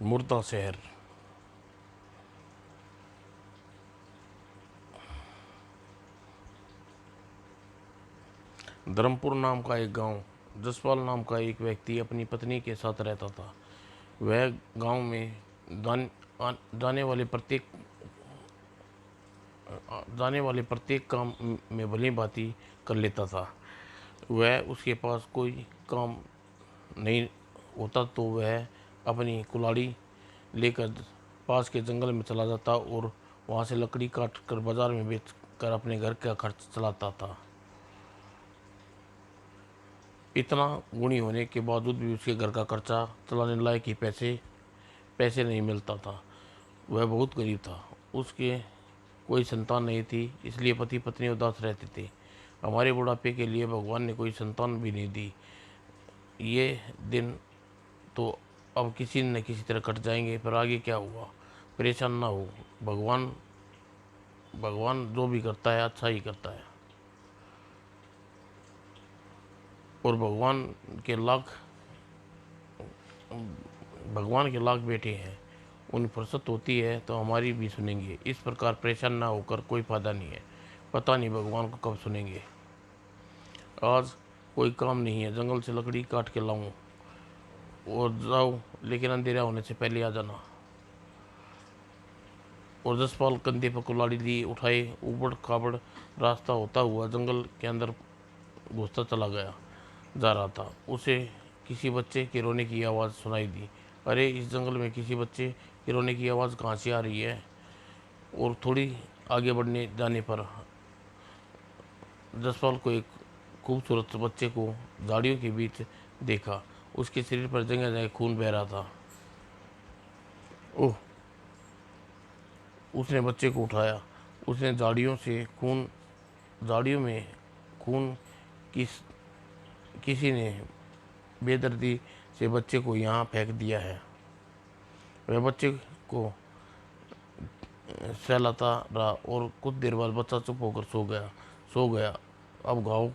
मुर्दा शहर। धर्मपुर नाम का एक गांव। जसपाल नाम का एक व्यक्ति अपनी पत्नी के साथ रहता था। वह गांव में जाने वाले प्रत्येक काम में भली भांति कर लेता था। वह उसके पास कोई काम नहीं होता तो वह अपनी कुल्हाड़ी लेकर पास के जंगल में चला जाता और वहां से लकड़ी काट कर बाजार में बेच कर अपने घर का खर्च चलाता था। इतना गुणी होने के बावजूद भी उसके घर का खर्चा चलाने लायक ही पैसे नहीं मिलता था। वह बहुत गरीब था। उसके कोई संतान नहीं थी, इसलिए पति पत्नी उदास रहते थे। हमारे बुढ़ापे के लिए भगवान ने कोई संतान भी नहीं दी। ये दिन तो अब किसी न किसी तरह कट जाएंगे, पर आगे क्या हुआ परेशान ना हो। भगवान भगवान जो भी करता है अच्छा ही करता है। और भगवान के लाख बेटे हैं। उन फुर्सत होती है तो हमारी भी सुनेंगे। इस प्रकार परेशान ना होकर कोई फायदा नहीं है। पता नहीं भगवान को कब सुनेंगे। आज कोई काम नहीं है, जंगल से लकड़ी काट के लाऊं और जाओ, लेकिन अंधेरा होने से पहले आ जाना। और जसपाल कंधे पर कुल्हाड़ी ली उठाए ऊबड़ खाबड़ रास्ता होता हुआ जंगल के अंदर घुसता चला गया जा रहा था। उसे किसी बच्चे के रोने की आवाज़ सुनाई दी। अरे, इस जंगल में किसी बच्चे के रोने की आवाज़ कहाँ से आ रही है? और थोड़ी आगे बढ़ने जाने पर जसपाल को एक खूबसूरत बच्चे को झाड़ियों के बीच देखा। उसके शरीर पर जगह जगह खून बह रहा था। ओह! उसने बच्चे को उठाया। उसने झाड़ियों में खून किस किसी ने बेदर्दी से बच्चे को यहाँ फेंक दिया है। वह बच्चे को सहलाता रहा और कुछ देर बाद बच्चा चुप होकर सो गया। अब घाव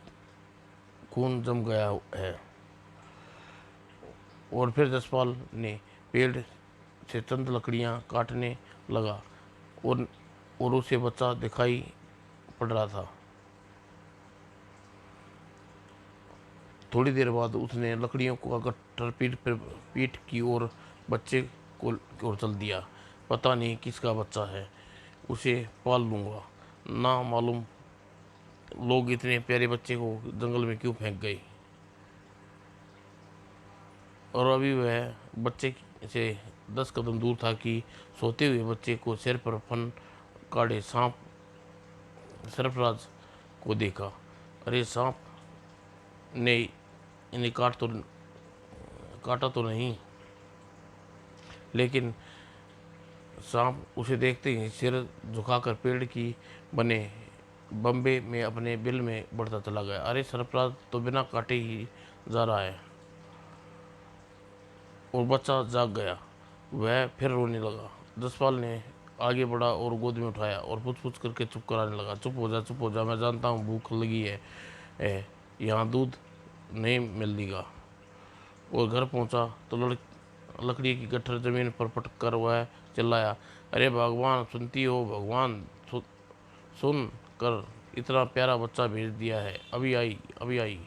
खून जम गया है। और फिर जसपाल ने पेड़ से चंद लकड़ियां काटने लगा और उसे बच्चा दिखाई पड़ रहा था। थोड़ी देर बाद उसने लकड़ियों को गट्ठर पीठ की और बच्चे को ओर चल दिया। पता नहीं किसका बच्चा है, उसे पाल लूँगा। ना मालूम लोग इतने प्यारे बच्चे को जंगल में क्यों फेंक गए। और अभी वह बच्चे से 10 कदम दूर था कि सोते हुए बच्चे को सिर पर फन काटे सांप सरफराज को देखा। अरे, सांप ने इन्हें काटा तो नहीं, लेकिन सांप उसे देखते ही सिर झुकाकर पेड़ की बने बम्बे में अपने बिल में बढ़ता चला गया। अरे, सरफराज तो बिना काटे ही जा रहा है। और बच्चा जाग गया। वह फिर रोने लगा। जसपाल ने आगे बढ़ा और गोद में उठाया और पूछ पूछ करके चुप कराने लगा। चुप हो जा, मैं जानता हूँ भूख लगी है, यहाँ दूध नहीं मिलेगा। और घर पहुँचा तो लकड़ी की गट्ठर जमीन पर पटक कर वह चिल्लाया, अरे भगवान, सुनती हो भगवान, सुन कर इतना प्यारा बच्चा भेज दिया है, अभी आई।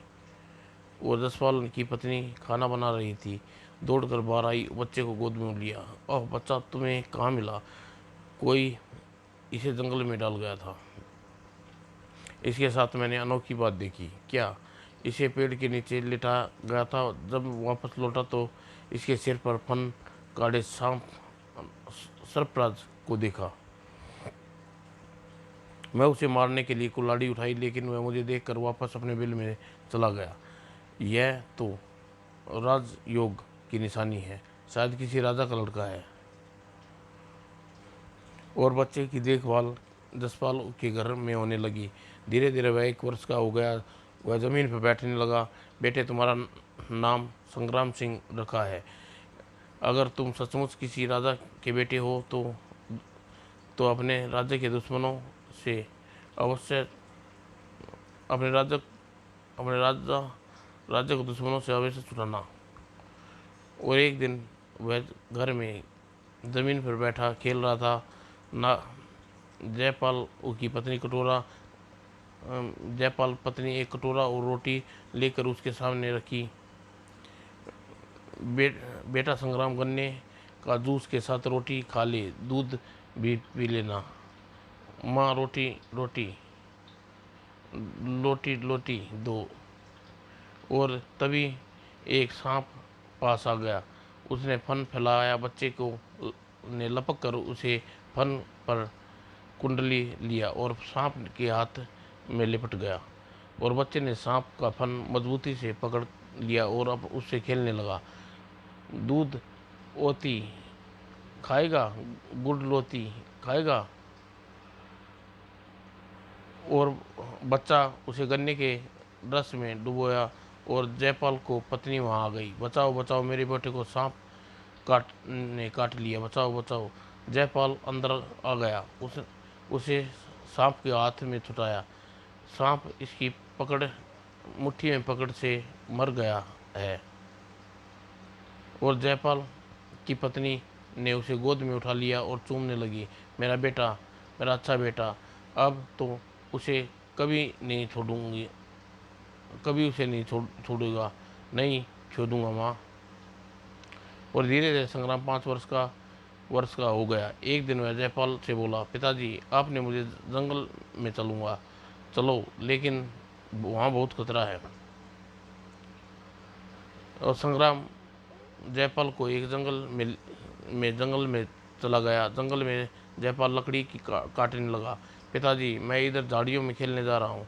और जसपाल की पत्नी खाना बना रही थी। दौड़कर बाहर आई, बच्चे को गोद में लिया। ओह बच्चा, तुम्हें कहाँ मिला? कोई इसे जंगल में डाल गया था। इसके साथ मैंने अनोखी बात देखी। क्या? इसे पेड़ के नीचे लिटा गया था। जब वापस लौटा तो इसके सिर पर फन काटे सांप सरफराज को देखा। मैं उसे मारने के लिए कुल्हाड़ी उठाई, लेकिन वह मुझे देखकर वापस अपने बिल में चला गया। यह तो राजयोग की निशानी है। शायद किसी राजा का लड़का है। और बच्चे की देखभाल जसपाल के घर में होने लगी। धीरे धीरे वह 1 वर्ष का हो गया। वह ज़मीन पर बैठने लगा। बेटे, तुम्हारा नाम संग्राम सिंह रखा है। अगर तुम सचमुच किसी राजा के बेटे हो तो अपने राज्य के दुश्मनों से अवश्य अपने अपने राज्य को दुश्मनों से अवश्य छुड़ाना। और एक दिन वह घर में ज़मीन पर बैठा खेल रहा था। ना जयपाल की पत्नी जयपाल पत्नी एक कटोरा और रोटी लेकर उसके सामने रखी। बेटा संग्राम, गन्ने का जूस के साथ रोटी खा ले, दूध भी पी लेना। माँ, रोटी रोटी लोटी लोटी दो। और तभी एक सांप पास आ गया। उसने फन फैलाया, बच्चे को ने लपक कर उसे फन पर कुंडली लिया और सांप के हाथ में लिपट गया। और बच्चे ने सांप का फन मजबूती से पकड़ लिया और अब उससे खेलने लगा। दूध ओती खाएगा, गुड़ लोती खाएगा। और बच्चा उसे गन्ने के रस में डुबोया। और जयपाल को पत्नी वहां आ गई। बचाओ बचाओ, मेरे बेटे को सांप काट लिया, बचाओ बचाओ। जयपाल अंदर आ गया। उसे सांप के हाथ में छुटाया। सांप इसकी पकड़ मुट्ठी में पकड़ से मर गया है। और जयपाल की पत्नी ने उसे गोद में उठा लिया और चूमने लगी। मेरा बेटा, मेरा अच्छा बेटा, अब तो उसे कभी नहीं छोड़ूंगी, कभी उसे नहीं छोड़ूंगा, नहीं छोड़ूंगा माँ। और धीरे धीरे संग्राम 5 वर्ष का हो गया। एक दिन वह जयपाल से बोला, पिताजी, आपने मुझे जंगल में चलूंगा, चलो, लेकिन वहाँ बहुत खतरा है। और संग्राम जयपाल को एक जंगल में चला गया। जंगल में जयपाल लकड़ी की काटने लगा। पिताजी, मैं इधर झाड़ियों में खेलने जा रहा हूँ,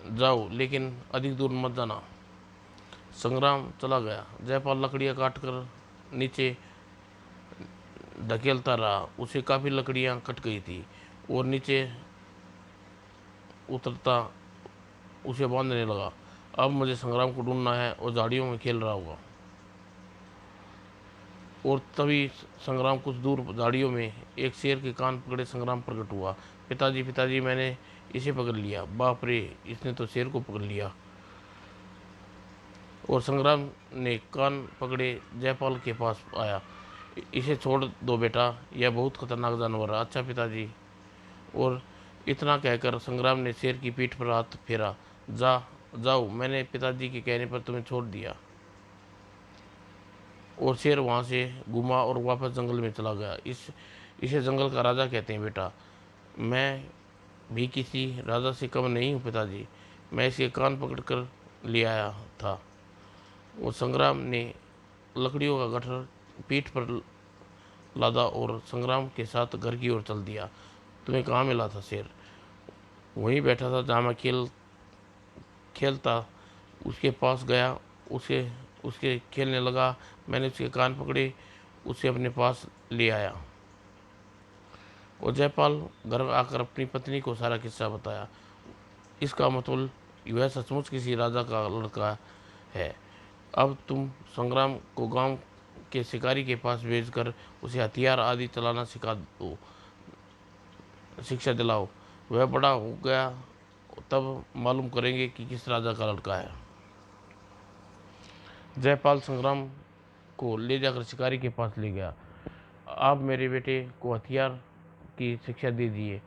जाओ, लेकिन अधिक दूर मत जाना। संग्राम चला गया। जयपाल लकड़ियाँ काट कर नीचे धकेलता रहा। उसे काफ़ी लकड़ियाँ कट गई थी और नीचे उतरता उसे बांधने लगा। अब मुझे संग्राम को ढूंढना है और झाड़ियों में खेल रहा होगा। और तभी संग्राम कुछ दूर झाड़ियों में एक शेर के कान पकड़े संग्राम प्रकट हुआ। पिताजी पिताजी, मैंने इसे पकड़ लिया। बाप रे, इसने तो शेर को पकड़ लिया। और संग्राम ने कान पकड़े जयपाल के पास आया। इसे छोड़ दो बेटा, यह बहुत खतरनाक जानवर है। अच्छा पिताजी। और इतना कहकर संग्राम ने शेर की पीठ पर हाथ फेरा। जाओ, मैंने पिताजी के कहने पर तुम्हें छोड़ दिया। और शेर वहाँ से घुमा और वापस जंगल में चला गया। इसे जंगल का राजा कहते हैं बेटा। मैं भी किसी राजा से कम नहीं हूँ पिताजी। मैं इसके कान पकड़ कर ले आया था। और संग्राम ने लकड़ियों का गट्ठर पीठ पर लादा और संग्राम के साथ घर की ओर चल दिया। तुम्हें कहाँ मिला था शेर? वहीं बैठा था जहाँ मैं खेलता। उसके पास गया, उसे उसके खेलने लगा। मैंने उसके कान पकड़े, उसे अपने पास ले आया। और जयपाल घर आकर अपनी पत्नी को सारा किस्सा बताया। इसका मतलब वह सचमुच किसी राजा का लड़का है। अब तुम संग्राम को गांव के शिकारी के पास भेजकर उसे हथियार आदि चलाना सिखा दो, शिक्षा दिलाओ। वह बड़ा हो गया तब मालूम करेंगे कि किस राजा का लड़का है। जयपाल संग्राम को ले जाकर शिकारी के पास ले गया। आप मेरे बेटे को हथियार की शिक्षा दे दिए,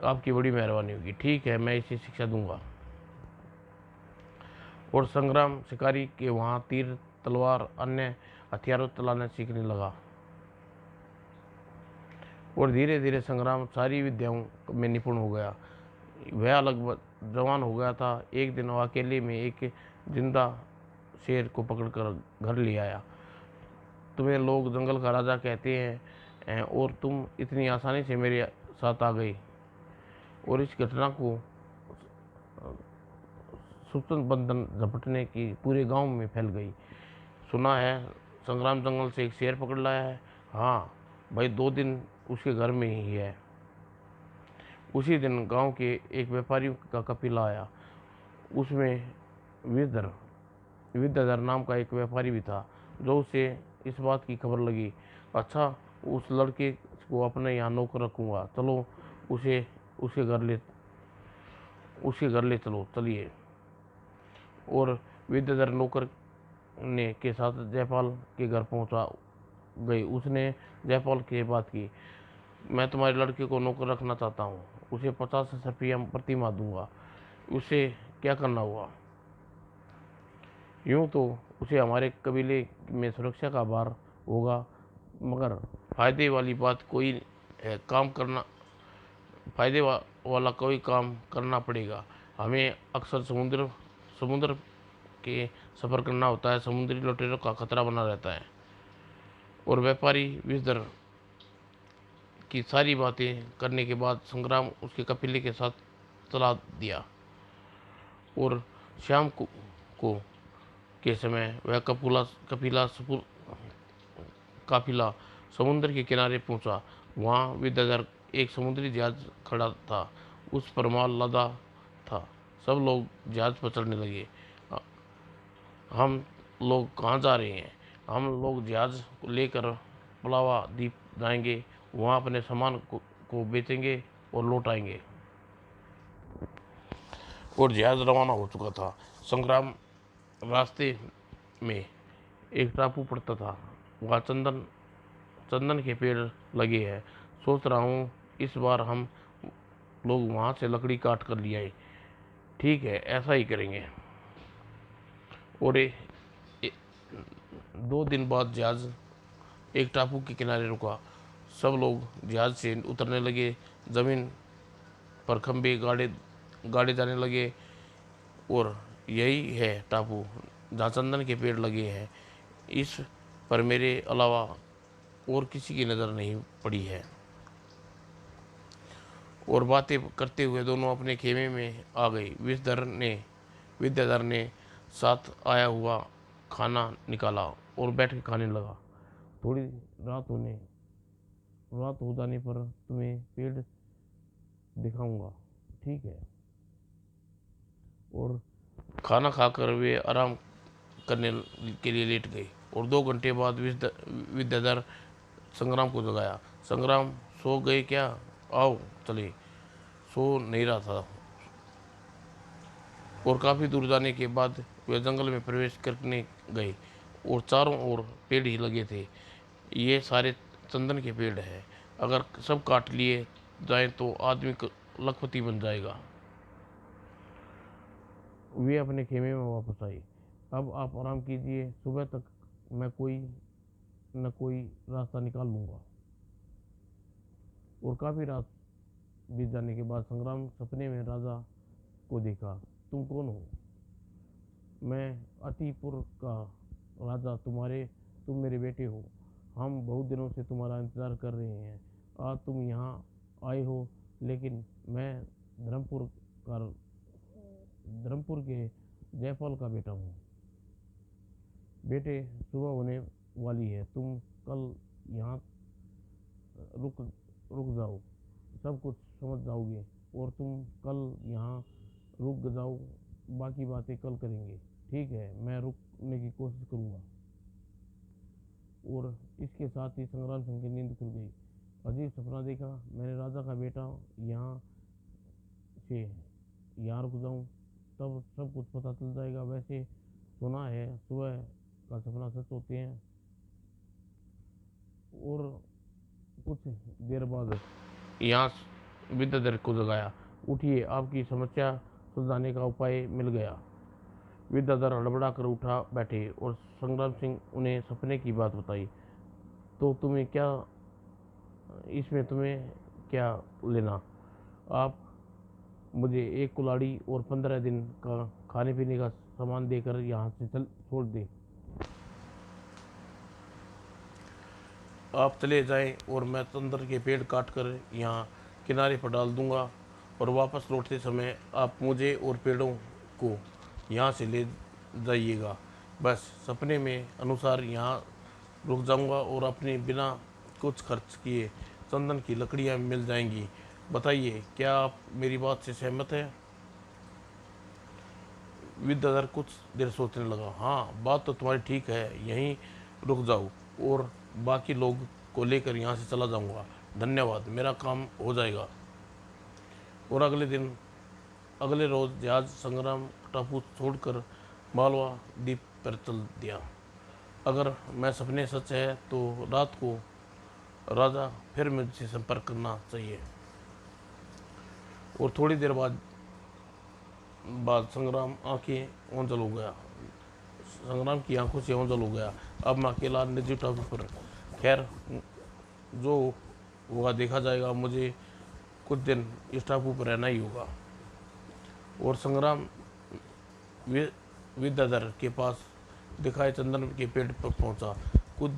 आपकी बड़ी मेहरबानी होगी। ठीक है, मैं इसे शिक्षा दूंगा। और संग्राम शिकारी के वहाँ तीर, तलवार, अन्य हथियारों चलाना सीखने लगा। और धीरे धीरे संग्राम सारी विद्याओं में निपुण हो गया। वह लगभग जवान हो गया था। एक दिन वह अकेले में एक जिंदा शेर को पकड़कर घर ले आया। तुम्हें लोग जंगल का राजा कहते हैं और तुम इतनी आसानी से मेरे साथ आ गई। और इस घटना को सुतन बंधन झपटने की पूरे गांव में फैल गई। सुना है संग्राम जंगल से एक शेर पकड़ लाया है। हाँ भाई, 2 दिन उसके घर में ही है। उसी दिन गांव के एक व्यापारी का कपिला आया। उसमें विद्याधर नाम का एक व्यापारी भी था, जो उसे इस बात की खबर लगी। अच्छा, उस लड़के को अपने यहाँ नौकर रखूँगा, चलो उसे उसके घर ले चलो, चलिए। और विद्याधर नौकर ने के साथ जयपाल के घर पहुंचा। गई। उसने जयपाल की बात की, मैं तुम्हारे लड़के को नौकर रखना चाहता हूँ, उसे 50 रुपया प्रति माह दूंगा, उसे क्या करना हुआ? यूँ तो उसे हमारे कबीले में सुरक्षा का भार होगा, मगर फायदे वाली बात कोई है, काम करना फायदे वाला कोई काम करना पड़ेगा। हमें अक्सर समुद्र समुद्र के सफ़र करना होता है, समुद्री लुटेरों का खतरा बना रहता है। और व्यापारी विषधर की सारी बातें करने के बाद संग्राम उसके कपिले के साथ चला दिया। और शाम को के समय वह काफिला समुद्र के किनारे पहुंचा। वहां विद्याधर एक समुद्री जहाज खड़ा था, उस पर माल लदा था। सब लोग जहाज पर चढ़ने लगे। हम लोग कहाँ जा रहे हैं? हम लोग जहाज को लेकर पलावा द्वीप जाएंगे, वहाँ अपने सामान को बेचेंगे और लौट आएंगे। और जहाज रवाना हो चुका था। संग्राम रास्ते में एक टापू पड़ता था, वहाँ चंदन के पेड़ लगे हैं। सोच रहा हूँ इस बार हम लोग वहाँ से लकड़ी काट कर ले आए। ठीक है, ऐसा ही करेंगे। और 2 दिन बाद जहाज एक टापू के किनारे रुका। सब लोग जहाज से उतरने लगे। जमीन पर खंबे गाड़े जाने लगे। और यही है टापू जहाँ चंदन के पेड़ लगे हैं। इस पर मेरे अलावा और किसी की नज़र नहीं पड़ी है। और बातें करते हुए दोनों अपने खेमे में आ गए। विद्याधर ने साथ आया हुआ खाना निकाला और बैठ के खाने लगा। थोड़ी रात हो जाने पर तुम्हें पेड़ दिखाऊंगा, ठीक है? और खाना खाकर वे आराम करने के लिए लेट गए। और 2 घंटे बाद विद्याधर संग्राम को जगाया। संग्राम, सो गए क्या? आओ चले। सो नहीं रहा था। और काफ़ी दूर जाने के बाद वे जंगल में प्रवेश करने गए। और चारों ओर पेड़ ही लगे थे। ये सारे चंदन के पेड़ हैं। अगर सब काट लिए जाए तो आदमी लखपति बन जाएगा। वे अपने खेमे में वापस आए। अब आप आराम कीजिए, सुबह तक मैं कोई न कोई रास्ता निकाल लूँगा। और काफ़ी रात बीत जाने के बाद संग्राम सपने में राजा को देखा। तुम कौन हो? मैं अतिपुर का राजा, तुम मेरे बेटे हो। हम बहुत दिनों से तुम्हारा इंतज़ार कर रहे हैं। आज तुम यहाँ आए हो, लेकिन मैं धर्मपुर का धर्मपुर के जयपाल का बेटा हूँ। बेटे, सुबह होने वाली है, तुम कल यहाँ रुक रुक जाओ, सब कुछ समझ जाओगे। और तुम कल यहाँ रुक जाओ, बाकी बातें कल करेंगे, ठीक है? मैं रुकने की कोशिश करूँगा। और इसके साथ ही संग्राम सिंह की नींद खुल गई। अजीब सपना देखा, मैंने राजा का बेटा यहाँ से यहाँ रुक जाऊँ, तब सब कुछ पता चल जाएगा। वैसे सुना है सुबह का सपना सच होते हैं। और कुछ देर बाद यहाँ विद्याधर को जगाया। उठिए, आपकी समस्या सुलझाने का उपाय मिल गया। विद्याधर हड़बड़ा कर उठा बैठे और संग्राम सिंह उन्हें सपने की बात बताई। तो इसमें तुम्हें क्या लेना? आप मुझे एक कुल्हाड़ी और 15 दिन का खाने पीने का सामान देकर यहाँ से छोड़ दें। आप चले जाएं और मैं चंदन के पेड़ काट कर यहाँ किनारे पर डाल दूंगा। और वापस लौटते समय आप मुझे और पेड़ों को यहाँ से ले जाइएगा। बस सपने में अनुसार यहाँ रुक जाऊंगा और अपने बिना कुछ खर्च किए चंदन की लकड़ियाँ मिल जाएंगी। बताइए, क्या आप मेरी बात से सहमत हैं? विद्याधर कुछ देर सोचने लगा। हाँ, बात तो तुम्हारी ठीक है, यहीं रुक जाओ और बाकी लोग को लेकर यहाँ से चला जाऊंगा। धन्यवाद, मेरा काम हो जाएगा। और अगले रोज जहाज संग्राम टापू छोड़कर मालवा द्वीप पर चल दिया। अगर मैं सपने सच है तो रात को राजा फिर मुझसे संपर्क करना चाहिए। और थोड़ी देर बाद संग्राम आंखें ओंझल हो गया। संग्राम की आंखों से ओंझल हो गया। अब मैं अकेला निजी टापू पर। खैर, जो होगा देखा जाएगा। मुझे कुछ दिन इस टापू पर रहना ही होगा। और संग्राम विद्याधर के पास दिखाए चंदन के पेड़ पर पहुंचा। कुछ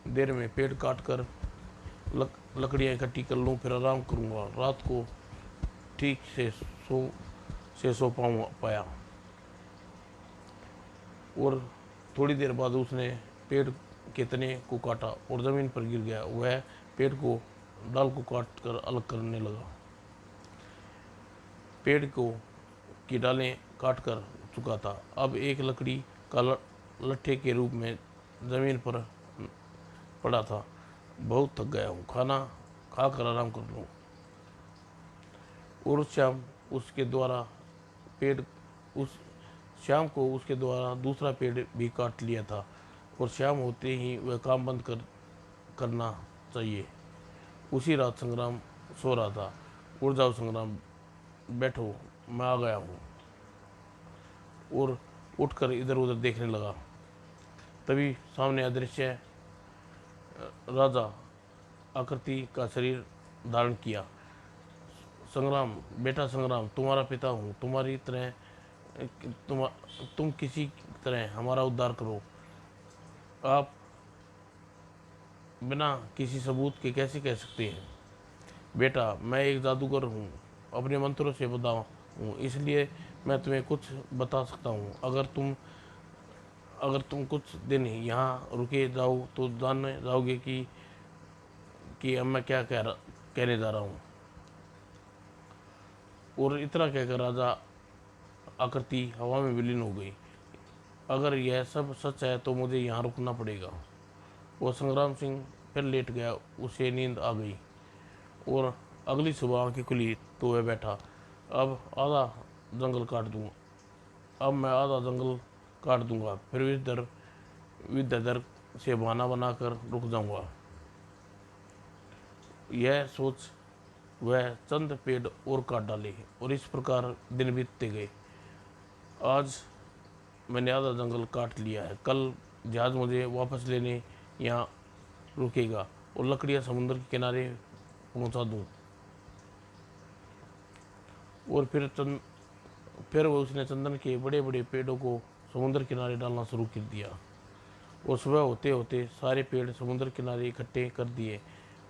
देर में पेड़ काट कर लकड़ियाँ इकट्ठी कर लूँ, फिर आराम करूँगा। रात को ठीक सो पाया। और थोड़ी देर बाद उसने पेड़ के तने को काटा और ज़मीन पर गिर गया। वह पेड़ को डाल को काट कर अलग करने लगा। पेड़ को की डालें काट कर चुका था। अब एक लकड़ी का लट्ठे के रूप में ज़मीन पर पड़ा था। बहुत थक गया हूँ, खाना खा कर आराम कर लूँ। और उस शाम को उसके द्वारा दूसरा पेड़ भी काट लिया था। और शाम होते ही वह काम बंद करना चाहिए। उसी रात संग्राम सो रहा था। उठ जाओ संग्राम, बैठो, मैं आ गया हूँ। और उठकर इधर उधर देखने लगा। तभी सामने अदृश्य राजा आकृति का शरीर धारण किया। संग्राम, बेटा संग्राम, तुम्हारा पिता हूँ। तुम्हारी तरह तुम तुम किसी तरह हमारा उद्धार करो। आप बिना किसी सबूत के कैसे कह सकते हैं? बेटा, मैं एक जादूगर हूँ, अपने मंत्रों से बता हूँ, इसलिए मैं तुम्हें कुछ बता सकता हूँ। अगर तुम कुछ दिन यहाँ रुके जाओ तो जान जाओगे कि अब मैं क्या कहने जा रहा हूँ। और इतना कहकर राजा आकृति हवा में विलीन हो गई। अगर यह सब सच है तो मुझे यहाँ रुकना पड़ेगा। वो संग्राम सिंह फिर लेट गया। उसे नींद आ गई। और अगली सुबह आंखें खुली तो वह बैठा। अब आधा जंगल काट दूंगा अब मैं आधा जंगल काट दूंगा, फिर विद्याधर से बहाना बनाकर रुक जाऊंगा। यह सोच वह चंद पेड़ और काट डाले। और इस प्रकार दिन बीतते गए। आज मैंने आधा जंगल काट लिया है। कल जहाज मुझे वापस लेने यहाँ रुकेगा और लकड़ियाँ समुद्र के किनारे पहुँचा दूँ। और फिर वो उसने चंदन के बड़े बड़े पेड़ों को समुद्र किनारे डालना शुरू कर दिया। और सुबह होते होते सारे पेड़ समुद्र किनारे इकट्ठे कर दिए।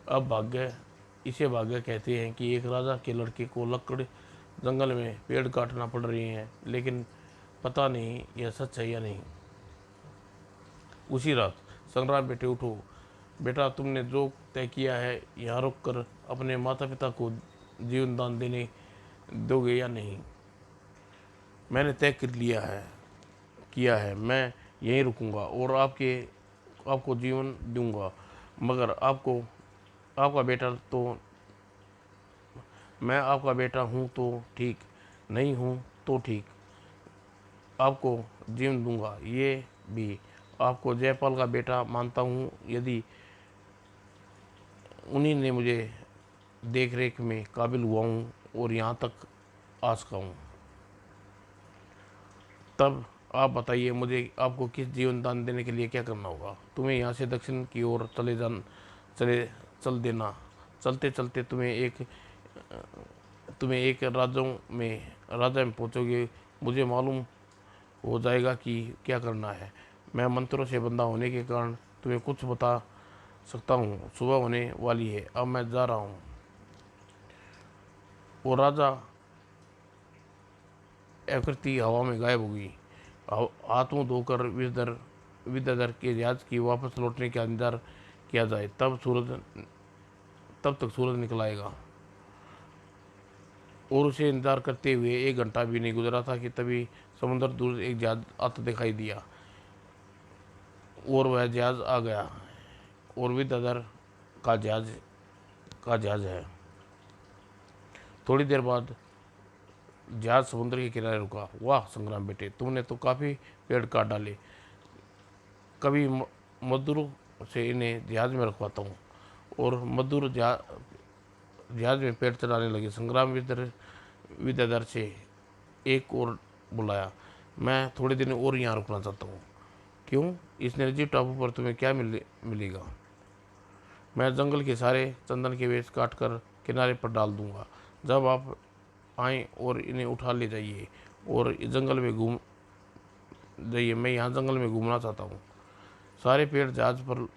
अब भाग्य कहते हैं कि एक राजा के लड़के को लकड़ जंगल में पेड़ काटना पड़ रहे हैं, लेकिन पता नहीं यह सच है या नहीं। उसी रात संग्राम, बेटे उठो। बेटा, तुमने जो तय किया है, यहाँ रुक कर अपने माता पिता को जीवन दान देने दोगे या नहीं? मैंने तय कर लिया है किया है। मैं यहीं रुकूंगा और आपको जीवन दूंगा। मगर आपका बेटा तो मैं आपका बेटा हूँ तो ठीक, नहीं हूँ तो ठीक, आपको जीवन दूंगा। ये भी आपको जयपाल का बेटा मानता हूँ। यदि उन्हीं ने मुझे देख रेख में काबिल हुआ हूँ और यहाँ तक आ सका हूँ। तब आप बताइए, मुझे आपको किस जीवन दान देने के लिए क्या करना होगा? तुम्हें यहाँ से दक्षिण की ओर चल देना। चलते चलते तुम्हें एक राजा में पहुँचोगे। मुझे मालूम हो जाएगा कि क्या करना है। मैं मंत्रों से बंधा होने के कारण तुम्हें कुछ बता सकता हूँ। सुबह होने वाली है, अब मैं जा रहा हूँ। वो राजा आकृति हवा में गायब हो गई। हाथ मुंह धोकर विद्याधर के जहाज की वापस लौटने का इंतजार किया जाए, तब तक सूरज निकल आएगा। और उसे इंतजार करते हुए 1 घंटा भी नहीं गुजरा था कि तभी समुद्र दूर एक जहाज आता दिखाई दिया। और वह जहाज आ गया और विद्याधर का जहाज है। थोड़ी देर बाद जहाज समुद्र के किनारे रुका। वाह संग्राम बेटे, तुमने तो काफ़ी पेड़ काट डाले। कभी मजदूरों से इन्हें जहाज में रखवाता हूँ और मजदूर जहाज में पैर चलाने लगे। संग्राम विद्याधर से एक और बुलाया, मैं थोड़े दिन और यहाँ रुकना चाहता हूँ। क्यों? इस निर्जीव टापू पर तुम्हें क्या मिलेगा? मैं जंगल के सारे चंदन के वेश काट कर किनारे पर डाल दूंगा। जब आप आए और इन्हें उठा ले जाइए और जंगल में घूम जाइए। मैं यहाँ जंगल में घूमना चाहता हूँ। सारे पेड़ जहाज पर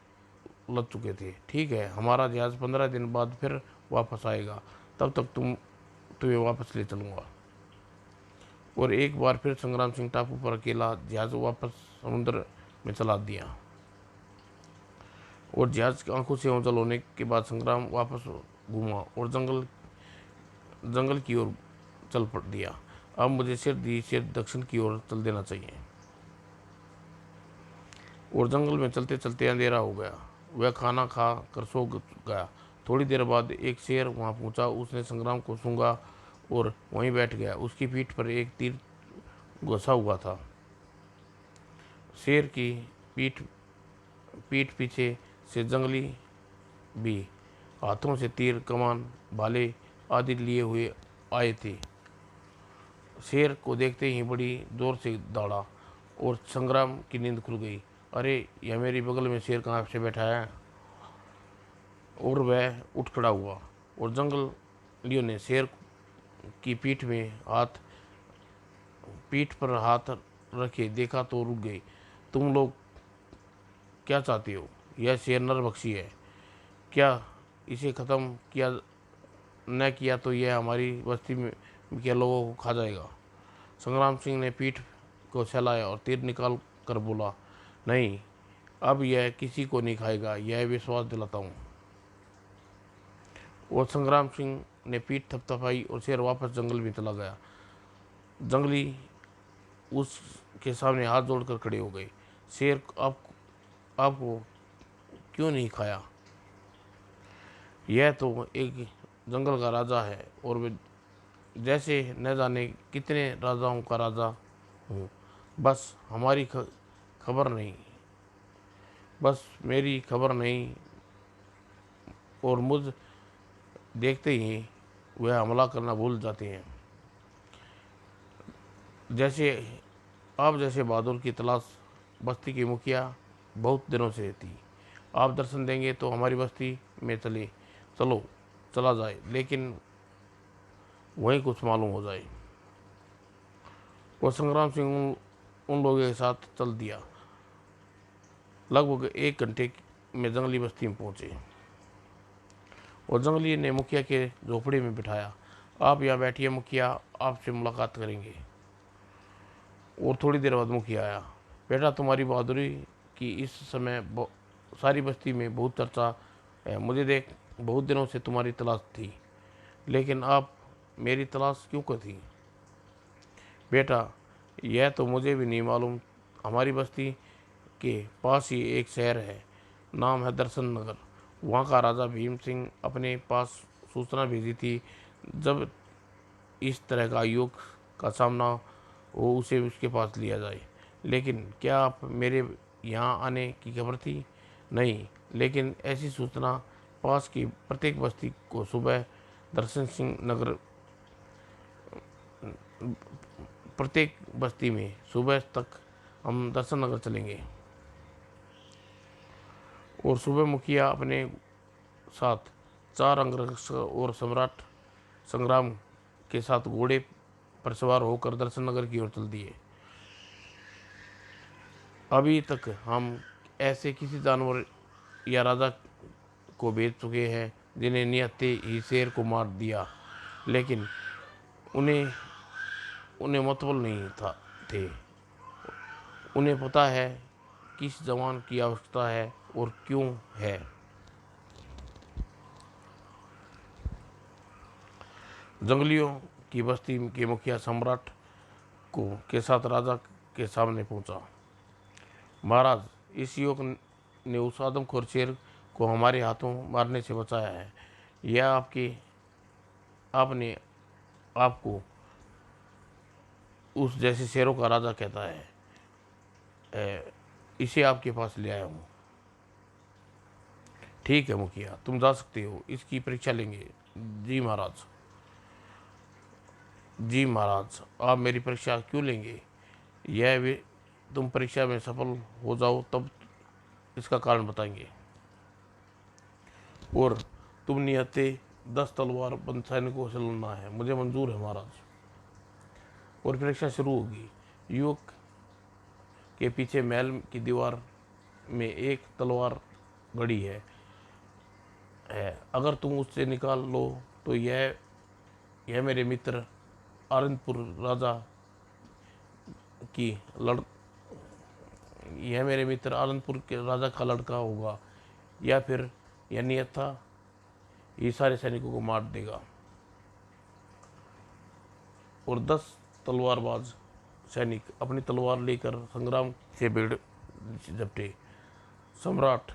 लग चुके थे। ठीक है, हमारा जहाज 15 दिन बाद फिर वापस आएगा। तब तक तुम्हें वापस ले चलूँगा। और एक बार फिर संग्राम सिंह टापू पर अकेला जहाज वापस समुद्र में चला दिया। और जहाज की आंखों से ओझल होने के बाद संग्राम वापस घूमा और जंगल की ओर चल पड़ दिया। अब मुझे सिर दक्षिण की ओर चल देना चाहिए। और जंगल में चलते चलते अंधेरा हो गया। वह खाना खा कर सो गया। थोड़ी देर बाद एक शेर वहां पहुंचा। उसने संग्राम को सूंघा और वहीं बैठ गया। उसकी पीठ पर एक तीर घुसा हुआ था। शेर की पीठ पीठ पीछे से जंगली भी हाथों से तीर, कमान, भाले आदि लिए हुए आए थे। शेर को देखते ही बड़ी जोर से दौड़ा और संग्राम की नींद खुल गई। अरे, यह मेरी बगल में शेर कहाँ से बैठा है? और वह उठ खड़ा हुआ और जंगलियों ने शेर की पीठ पर हाथ रखे देखा तो रुक गए। तुम लोग क्या चाहते हो? यह शेर नरभक्षी है। क्या इसे ख़त्म किया न किया तो यह हमारी बस्ती में के लोगों को खा जाएगा। संग्राम सिंह ने पीठ को सहलाया और तीर निकाल कर बोला, नहीं, अब यह किसी को नहीं खाएगा, यह विश्वास दिलाता हूँ। और संग्राम सिंह ने पीठ थपथपाई और शेर वापस जंगल में चला गया। जंगली उसके सामने हाथ जोड़कर खड़े हो गए। शेर आपको क्यों नहीं खाया? यह तो एक जंगल का राजा है और वे जैसे न जाने कितने राजाओं का राजा हूँ। बस हमारी खबर नहीं, बस मेरी खबर नहीं और मुझ देखते ही वह हमला करना भूल जाते हैं। जैसे आप जैसे बहादुर की तलाश बस्ती की मुखिया बहुत दिनों से थी। आप दर्शन देंगे तो हमारी बस्ती में चला जाए, लेकिन वहीं कुछ मालूम हो जाए। और संग्राम सिंह उन लोगों के साथ चल दिया। लगभग 1 घंटे में जंगली बस्ती में पहुंचे और जंगली ने मुखिया के झोपड़े में बिठाया। आप यहाँ बैठिए, मुखिया आपसे मुलाकात करेंगे। और थोड़ी देर बाद मुखिया आया। बेटा, तुम्हारी बहादुरी की इस समय सारी बस्ती में बहुत चर्चा है। मुझे बहुत दिनों से तुम्हारी तलाश थी, लेकिन आप मेरी तलाश क्यों कर थी? बेटा, यह तो मुझे भी नहीं मालूम। हमारी बस्ती के पास ही एक शहर है, नाम है दर्शन नगर। वहाँ का राजा भीम सिंह अपने पास सूचना भेजी थी, जब इस तरह का युग का सामना हो उसे उसके पास लिया जाए। लेकिन क्या आप मेरे यहाँ आने की खबर थी? नहीं, लेकिन ऐसी सूचना पास की प्रत्येक बस्ती को सुबह दर्शन सिंह नगर प्रत्येक बस्ती में सुबह तक हम दर्शन नगर चलेंगे। और सुबह मुखिया अपने साथ 4 अंगरक्षक और सम्राट संग्राम के साथ घोड़े पर सवार होकर दर्शन नगर की ओर चल दिए। अभी तक हम ऐसे किसी जानवर या राजा को भेज चुके हैं जिन्हें निहत्थे ही शेर को मार दिया, लेकिन उन्हें उन्हें मतबल नहीं थे। उन्हें पता है किस जवान की आवश्यकता है और क्यों है। जंगलियों की बस्ती के मुखिया सम्राट को के साथ राजा के सामने पहुंचा। महाराज, इस युवक ने उस आदमखोर शेर को हमारे हाथों मारने से बचाया है। यह आपने आपको उस जैसे शेरों का राजा कहता है। इसे आपके पास ले आया हूँ। ठीक है मुखिया, तुम जा सकते हो, इसकी परीक्षा लेंगे। जी महाराज। जी महाराज, आप मेरी परीक्षा क्यों लेंगे? यह भी तुम परीक्षा में सफल हो जाओ तब इसका कारण बताएंगे। और तुम नियते 10 तलवार बंद सैनिकों से लड़ना है। मुझे मंजूर है महाराज। और परीक्षा शुरू होगी। युवक के पीछे महल की दीवार में एक तलवार गड़ी है। अगर तुम उससे निकाल लो तो यह मेरे मित्र आनंदपुर राजा की लड़ यह मेरे मित्र आनंदपुर के राजा का लड़का होगा, या फिर यह नियत था ये सारे सैनिकों को मार देगा। और 10 तलवारबाज सैनिक अपनी तलवार लेकर संग्राम से भिड़ झपटे। सम्राट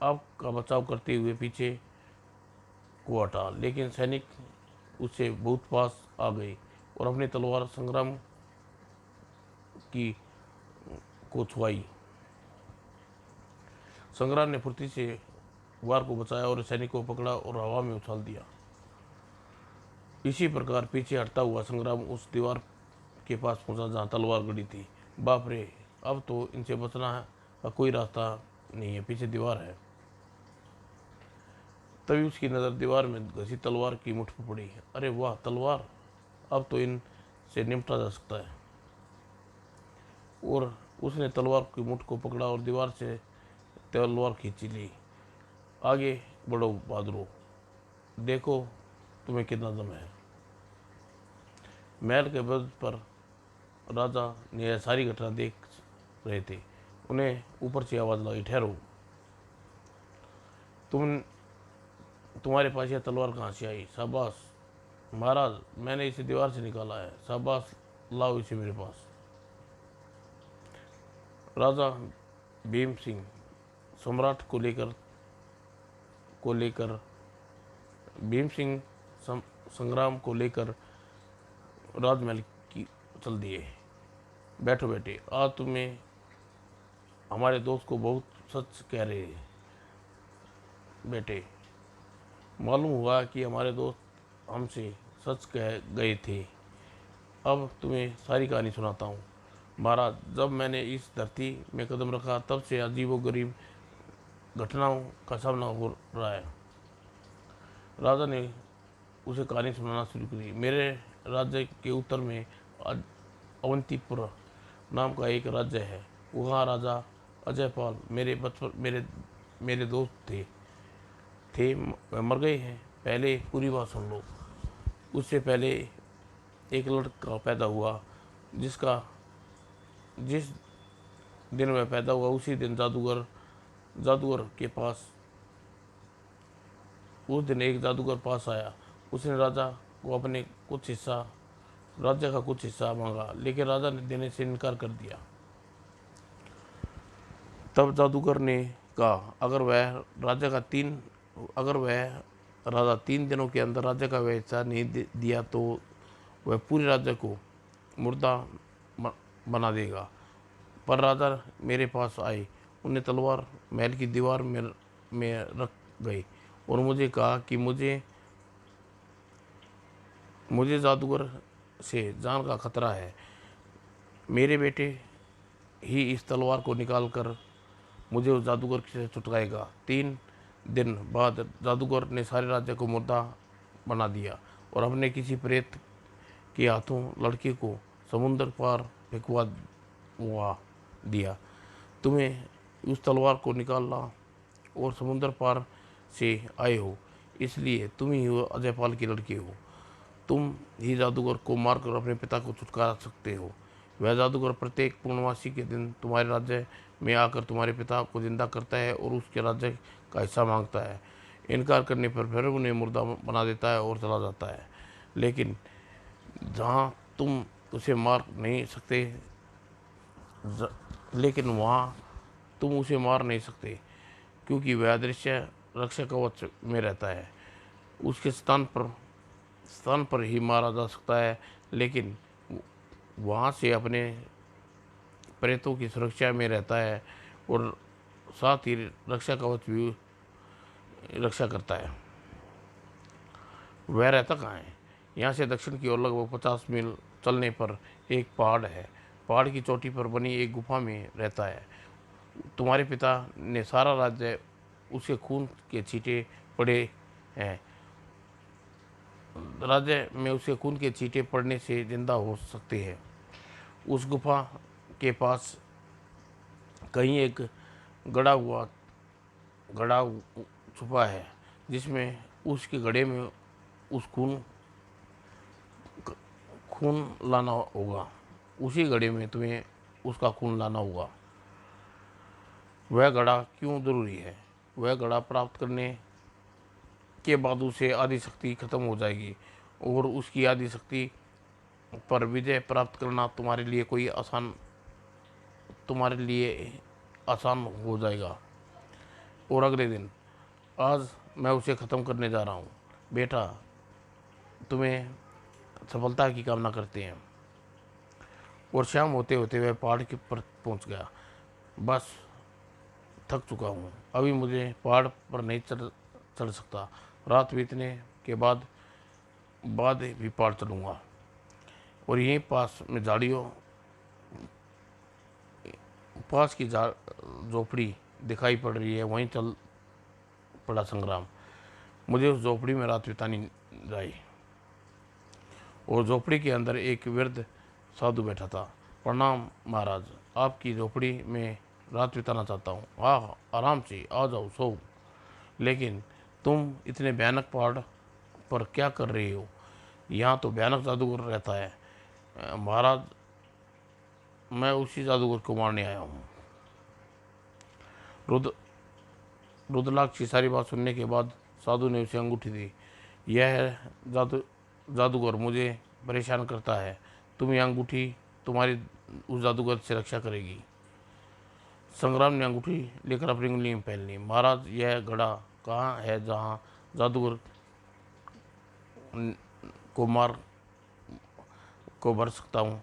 आपका बचाव करते हुए पीछे को हटा, लेकिन सैनिक उससे बहुत पास आ गए और अपनी तलवार संग्राम की को छुआई। संग्राम ने फुर्ती से वार को बचाया और सैनिक को पकड़ा और हवा में उछाल दिया। इसी प्रकार पीछे हटता हुआ संग्राम उस दीवार के पास पहुंचा जहां तलवार गड़ी थी। बाप रे, अब तो इनसे बचना का कोई रास्ता नहीं है, पीछे दीवार है। तभी उसकी नज़र दीवार में घसी तलवार की मुठ पर पड़ी। अरे वाह, तलवार! अब तो इनसे निपटा जा सकता है। और उसने तलवार की मुठ को पकड़ा और दीवार से तलवार खींची ली। आगे बढ़ो बहादुरों, देखो तुम्हें कितना दम है। महल के बुर्ज पर राजा ने यह सारी घटना देख रहे थे। उन्हें ऊपर से आवाज़ लगी, ठहरो, तुम्हारे पास यह तलवार कहाँ से आई? शाबाश महाराज, मैंने इसे दीवार से निकाला है। शाबाश, लाओ इसे मेरे पास। राजा भीम सिंह सम्राट को लेकर भीम सिंह संग्राम को लेकर राजमहल की चल दिए। बैठो बेटे, आज तुम्हें हमारे दोस्त को बहुत सच कह रहे हैं। बेटे, मालूम हुआ कि हमारे दोस्त हमसे सच कह गए थे। अब तुम्हें सारी कहानी सुनाता हूँ। महाराज, जब मैंने इस धरती में कदम रखा तब से अजीबोगरीब घटनाओं का सामना हो रहा है। राजा ने उसे कहानी सुनाना शुरू करी। मेरे राज्य के उत्तर में अवंतीपुर नाम का एक राज्य है। वहाँ राजा अजयपाल मेरे दोस्त थे मर गए हैं। पहले पूरी बात सुन लो। उससे पहले एक लड़का पैदा हुआ जिस दिन वह पैदा हुआ उसी दिन जादूगर के पास उस दिन एक जादूगर पास आया। उसने राजा को अपने राज्य का कुछ हिस्सा मांगा, लेकिन राजा ने देने से इनकार कर दिया। तब जादूगर ने कहा, अगर वह राजा 3 दिनों के अंदर राज्य का वह हिस्सा नहीं दिया तो वह पूरे राज्य को मुर्दा बना देगा। पर राजा मेरे पास आए, उन्हें तलवार महल की दीवार में रख गई और मुझे कहा कि मुझे जादूगर से जान का खतरा है। मेरे बेटे ही इस तलवार को निकालकर मुझे उस जादूगर से छुटकाएगा। 3 दिन बाद जादूगर ने सारे राज्य को मुर्दा बना दिया और अपने किसी प्रेत के हाथों लड़के को समुद्र पार फेंकवा दिया। तुम्हें उस तलवार को निकालना और समुद्र पार से आए हो, इसलिए तुम ही हो अजयपाल की लड़की हो। तुम ही जादूगर को मारकर अपने पिता को छुटकारा सकते हो। वह जादूगर प्रत्येक पूर्णमासी के दिन तुम्हारे राज्य में आकर तुम्हारे पिता को जिंदा करता है और उसके राज्य का हिस्सा मांगता है। इनकार करने पर फिर उन्हें मुर्दा बना देता है और चला जाता है। लेकिन जहाँ तुम उसे मार नहीं सकते लेकिन वहाँ तुम उसे मार नहीं सकते, क्योंकि वह अदृश्य रक्षा कवच में रहता है। उसके स्थान पर ही मारा जा सकता है, लेकिन वहाँ से अपने प्रेतों की सुरक्षा में रहता है और साथ ही रक्षा कवच भी रक्षा करता है। वह रहता कहाँ है? यहाँ से दक्षिण की ओर लगभग 50 मील चलने पर एक पहाड़ है। पहाड़ की चोटी पर बनी एक गुफा में रहता है। तुम्हारे पिता ने सारा राज्य उसके खून के छींटे पड़े हैं। राज्य में उसके खून के छींटे पड़ने से जिंदा हो सकते हैं। उस गुफा के पास कहीं एक गड़ा हुआ घड़ा छुपा है, जिसमें उसके घड़े में उस खून लाना होगा। उसी घड़े में तुम्हें उसका खून लाना होगा। वह घड़ा क्यों जरूरी है? वह घड़ा प्राप्त करने के बाद उसे आदि शक्ति खत्म हो जाएगी और उसकी आदि शक्ति पर विजय प्राप्त करना तुम्हारे लिए आसान हो जाएगा। और अगले दिन, आज मैं उसे ख़त्म करने जा रहा हूँ। बेटा, तुम्हें सफलता की कामना करते हैं। और शाम होते होते वह पहाड़ के पर पहुँच गया। बस थक चुका हूँ, अभी मुझे पहाड़ पर नहीं चढ़ सकता। रात बीतने के बाद भी पहाड़ चढ़ूँगा। और यहीं पास की झोपड़ी दिखाई पड़ रही है, वहीं चल पड़ा संग्राम। मुझे उस झोपड़ी में रात बितानी जाए। और झोपड़ी के अंदर एक वृद्ध साधु बैठा था। प्रणाम महाराज, आपकी झोपड़ी में रात बिताना चाहता हूँ। हाँ, आराम से आ जाओ, सो। लेकिन तुम इतने भयानक पहाड़ पर क्या कर रहे हो? यहाँ तो भयानक जादूगर रहता है। महाराज, मैं उसी जादूगर को मारने आया हूँ। रुद्र रुद्रलाक्ष की सारी बात सुनने के बाद साधु ने उसे अंगूठी दी। यह जादूगर मुझे परेशान करता है। तुम यह अंगूठी तुम्हारी उस जादूगर से रक्षा करेगी। संग्राम ने अंगूठी लेकर अपनी उंगली में पहन ली। महाराज, यह घड़ा कहाँ है जहाँ जादूगर को मार को भर सकता हूँ?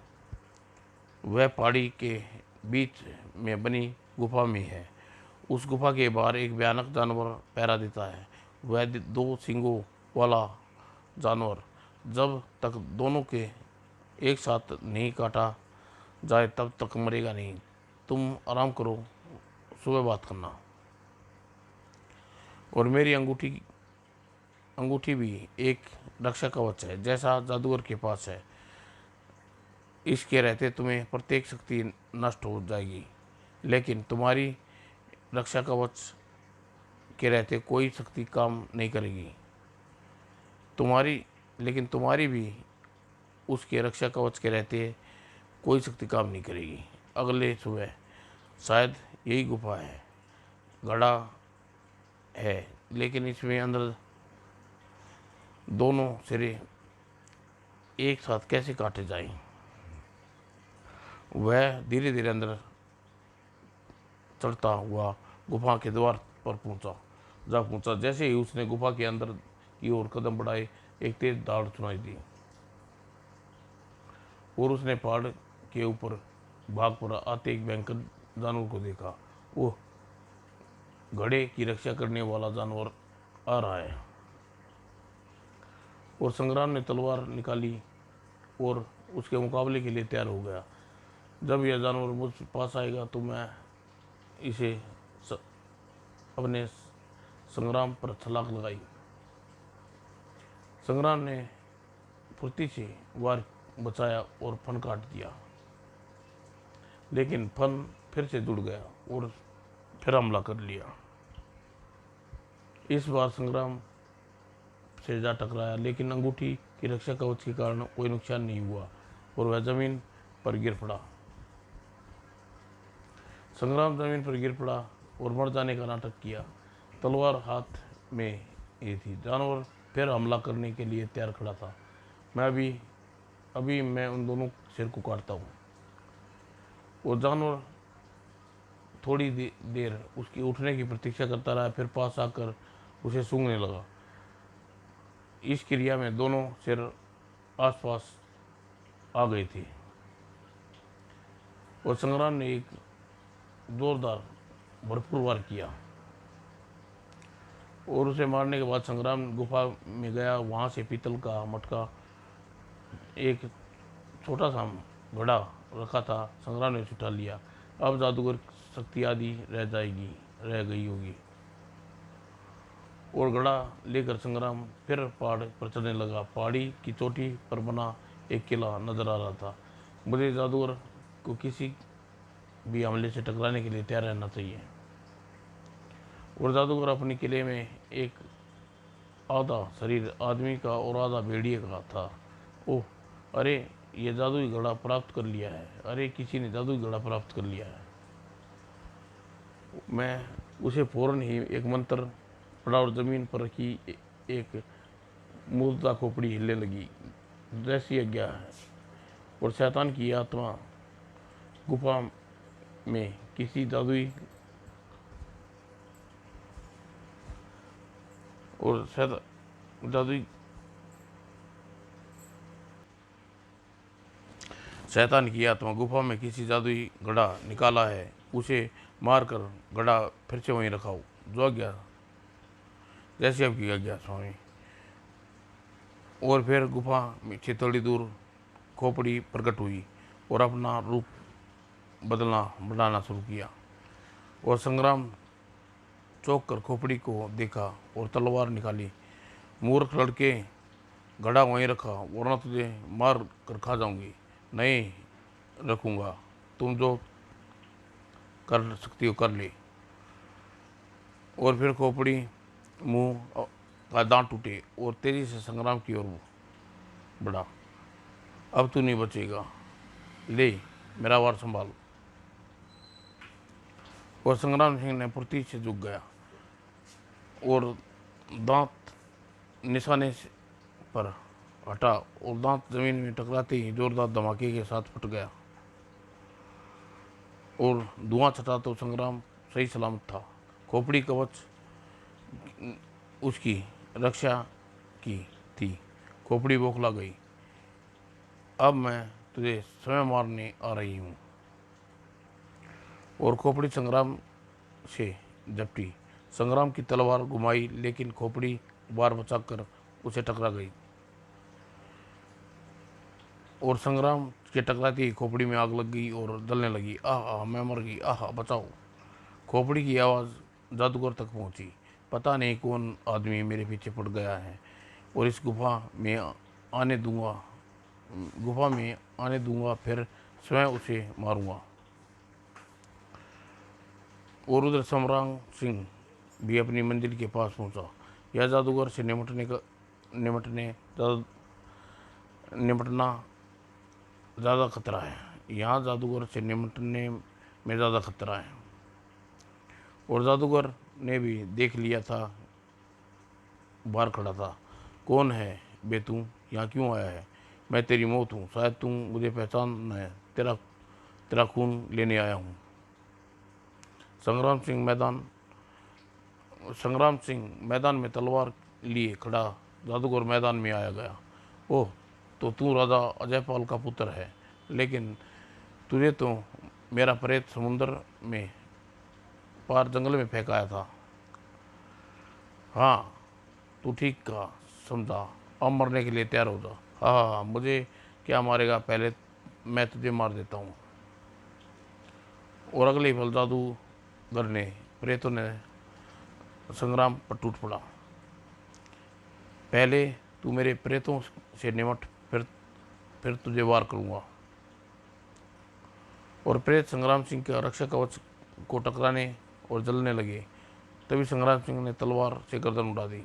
वह पहाड़ी के बीच में बनी गुफा में है। उस गुफा के बाहर एक भयानक जानवर पहरा देता है। वह 2 सींगों वाला जानवर जब तक दोनों के एक साथ नहीं काटा जाए तब तक मरेगा नहीं। तुम आराम करो, सुबह बात करना। और मेरी अंगूठी भी एक रक्षा कवच है, जैसा जादूगर के पास है। इसके रहते तुम्हें प्रत्येक शक्ति नष्ट हो जाएगी, लेकिन तुम्हारी रक्षा कवच के रहते कोई शक्ति काम नहीं करेगी। तुम्हारी भी उसके रक्षा कवच के रहते कोई शक्ति काम नहीं करेगी। अगले सुबह शायद यही गुफा है, घड़ा है, लेकिन इसमें अंदर दोनों सिरे एक साथ कैसे काटे जाएं? वह धीरे धीरे अंदर चढ़ता हुआ गुफा के द्वार पर पहुंचा। जैसे ही उसने गुफा के अंदर की ओर कदम बढ़ाए, एक तेज दहाड़ सुनाई दी और उसने पहाड़ के ऊपर भाग पर आते एक भयंकर जानवर को देखा। वो घड़े की रक्षा करने वाला जानवर आ रहा है। और संग्राम ने तलवार निकाली और उसके मुकाबले के लिए तैयार हो गया। जब यह जानवर मुझ पास आएगा तो मैं इसे अपने संग्राम पर छलांग लगाई। संग्राम ने फुर्ती से वार बचाया और फन काट दिया, लेकिन फन फिर से जुड़ गया और फिर हमला कर लिया। इस बार संग्राम से जा टकराया, लेकिन अंगूठी की रक्षा कवच के कारण कोई नुकसान नहीं हुआ और वह जमीन पर गिर पड़ा। संग्राम जमीन पर गिर पड़ा और मर जाने का नाटक किया। तलवार हाथ में ही थी। जानवर फिर हमला करने के लिए तैयार खड़ा था। अभी मैं उन दोनों सिर को काटता हूँ। वो जानवर थोड़ी देर उसके उठने की प्रतीक्षा करता रहा, फिर पास आकर उसे सूंघने लगा। इस क्रिया में दोनों सिर आसपास आ गई थी और संग्राम ने एक जोरदार भरपूर वार किया और उसे मारने के बाद संग्राम गुफा में गया। वहाँ से पीतल का मटका, एक छोटा सा घड़ा रखा था, संग्राम ने उसे उठा लिया। अब जादूगर शक्ति आदि रह गई होगी। और घड़ा लेकर संग्राम फिर पहाड़ पर चढ़ने लगा। पहाड़ी की चोटी पर बना एक किला नजर आ रहा था। मुझे जादूगर को किसी भी हमले से टकराने के लिए तैयार रहना चाहिए। और जादूगर अपने किले में एक आधा शरीर आदमी का और आधा भेड़िए का था। ओह, अरे ये जादुई घड़ा प्राप्त कर लिया है। अरे किसी ने जादुई घड़ा प्राप्त कर लिया है। मैं उसे फौरन ही एक मंत्र पड़ा और जमीन पर रखी एक मुर्दा खोपड़ी हिलने लगी जैसी आज्ञा है। और शैतान की आत्मा गुफा में किसी जादुई और जादुई शैतान की आत्मा गुफा में किसी जादुई घड़ा निकाला है, उसे मारकर घड़ा फिर से वहीं रखाओ। जो आज्ञा, जैसी आपकी आज्ञा स्वामी। और फिर गुफा में से थोड़ी दूर खोपड़ी प्रकट हुई और अपना रूप बढ़ाना शुरू किया। और संग्राम चौंक कर खोपड़ी को देखा और तलवार निकाली। मूर्ख लड़के, घड़ा वहीं रखा वरना तुझे मार कर खा जाऊंगी। नहीं रखूंगा, तुम जो कर सकती हो कर ले। और फिर खोपड़ी मुंह का दांत टूटे और तेजी से संग्राम की ओर बढ़ा। अब तू नहीं बचेगा, ले मेरा वार संभाल। और संग्राम सिंह ने फुर्ती से झुक गया और दांत निशाने पर हटा और दांत जमीन में टकराते ही जोरदार धमाके के साथ फट गया और धुआं छटा तो संग्राम सही सलामत था। खोपड़ी कवच उसकी रक्षा की थी। खोपड़ी बौखला गई। अब मैं तुझे स्वयं मारने आ रही हूँ। और खोपड़ी संग्राम से झपटी। संग्राम की तलवार घुमाई लेकिन खोपड़ी बार बचाकर उसे टकरा गई और संग्राम के टकराते ही खोपड़ी में आग लग गई और जलने लगी। आह, मैं मर गई, आह बचाओ। खोपड़ी की आवाज़ जादूगर तक पहुंची। पता नहीं कौन आदमी मेरे पीछे पड़ गया है और इस गुफा में आने दूंगा, फिर स्वयं उसे मारूंगा। और उधर सम्रांग सिंह भी अपनी मंजिल के पास पहुंचा। यह जादूगर से निपटना ज़्यादा खतरा है। यहाँ जादूगर से निपटने में ज़्यादा खतरा है। और जादूगर ने भी देख लिया था, बाहर खड़ा था। कौन है बे तू, यहाँ क्यों आया है? मैं तेरी मौत हूँ, शायद तू मुझे पहचान न। तेरा खून लेने आया हूँ। संग्राम सिंह मैदान में तलवार लिए खड़ा जादूगर मैदान में आया गया। ओह, तो तू राजा अजयपाल का पुत्र है, लेकिन तुझे तो मेरा प्रेत समुद्र में पार जंगल में फेंकाया था। हाँ, तू ठीक कहा, समझा। अब मरने के लिए तैयार हो जा। हाँ, मुझे क्या मारेगा, पहले मैं तुझे मार देता हूँ। और अगले पल जादूगर ने प्रेतों ने संग्राम पर टूट पड़ा। पहले तू मेरे प्रेतों से निमट, फिर तुझे वार करूँगा। और प्रेत संग्राम सिंह के रक्षा कवच को टकराने और जलने लगे। तभी संग्राम सिंह ने तलवार से गर्दन उड़ा दी।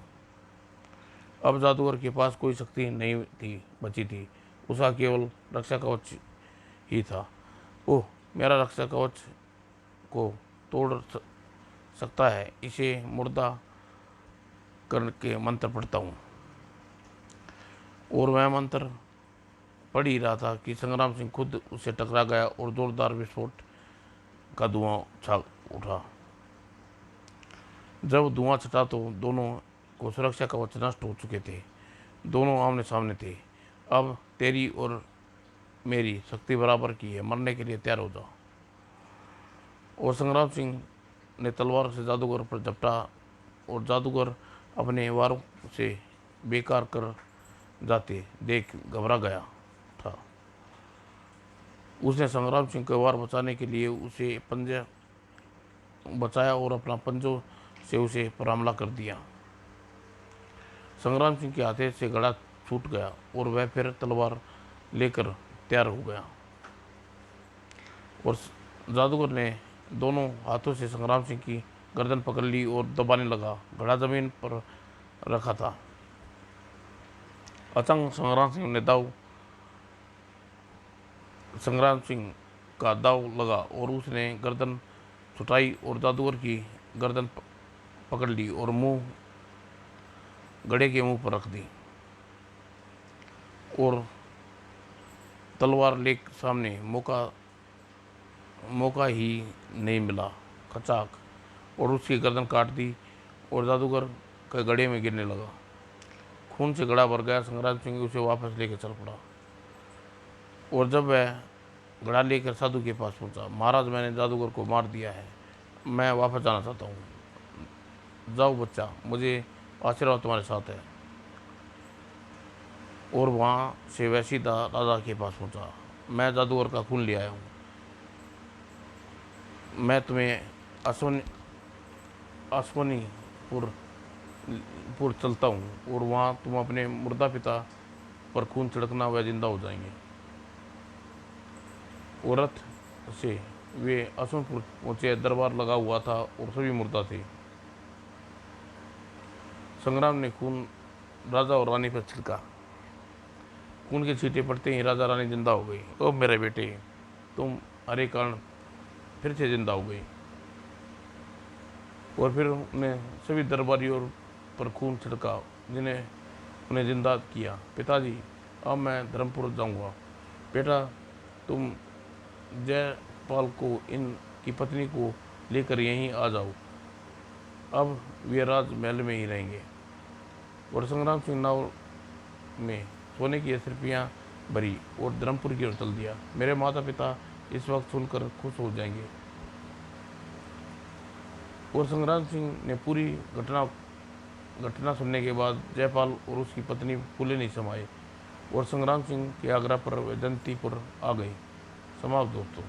अब जादूगर के पास कोई शक्ति नहीं बची थी, उसका केवल रक्षा कवच ही था। ओह, मेरा रक्षा कवच को तोड़ सकता है, इसे मुर्दा करके मंत्र पढ़ता हूँ। और वह मंत्र पढ़ ही रहा था कि संग्राम सिंह खुद उससे टकरा गया और जोरदार विस्फोट का धुआं छा उठा। जब धुआं छटा तो दोनों को सुरक्षा कवच नष्ट हो चुके थे। दोनों आमने सामने थे। अब तेरी और मेरी शक्ति बराबर की है, मरने के लिए तैयार हो जाओ। और संग्राम सिंह ने तलवार से जादूगर पर झपटा और जादूगर अपने वार से बेकार कर जाते देख घबरा गया था। उसने संग्राम सिंह को वार बचाने के लिए उसे पंजे बचाया और अपना पंजों से उसे पर हमला कर दिया। संग्राम सिंह के हाथे से घड़ा छूट गया और वह फिर तलवार लेकर तैयार हो गया और जादूगर ने दोनों हाथों से संग्राम सिंह की गर्दन पकड़ ली और दबाने लगा। घड़ा जमीन पर रखा था। अचानक संग्राम सिंह का दाव लगा और उसने गर्दन छुटाई और जादूगर की गर्दन पकड़ ली और घड़े के मुंह पर रख दी और तलवार ले सामने मौका ही नहीं मिला, खचाक, और उसकी गर्दन काट दी और जादूगर के घड़े में गिरने लगा। खून से घड़ा भर गया। संग्राम सिंह उसे वापस लेकर चल पड़ा और जब वह घड़ा लेकर साधु के पास पहुंचा, महाराज, मैंने जादूगर को मार दिया है, मैं वापस जाना चाहता हूँ। जाओ बच्चा, मुझे आशीर्वाद तुम्हारे साथ है। और वहाँ से वह सीधा राजा के पास पहुंचा। मैं जादूगर का खून ले आया हूँ, मैं तुम्हें अश्वनीपुर चलता हूँ और वहाँ तुम अपने मुर्दा पिता पर खून छिड़कना, वह जिंदा हो जाएंगे। और रथ से वे अश्वनीपुर पहुँचे। दरबार लगा हुआ था और सभी मुर्दा थे। संग्राम ने खून राजा और रानी पर छिड़का। खून के छींटे पड़ते ही राजा रानी जिंदा हो गई। ओ मेरे बेटे, तुम हरे कारण फिर से जिंदा हो गई। और फिर उन्हें सभी दरबारियों पर खून छिड़का जिन्हें उन्हें जिंदा किया। पिताजी, अब मैं धर्मपुर जाऊंगा। बेटा, तुम जयपाल को इनकी पत्नी को लेकर यहीं आ जाओ। अब वे राजमहल में ही रहेंगे। और संग्राम सिंह नाव में सोने की असरफियाँ भरी और धर्मपुर की ओर चल दिया। मेरे माता पिता इस वक्त सुनकर खुश हो जाएंगे। और संग्राम सिंह ने पूरी घटना सुनने के बाद जयपाल और उसकी पत्नी फूले नहीं समाये और संग्राम सिंह के आग्रह पर वे जंतीपुर आ गए। समाप्त दोस्तों।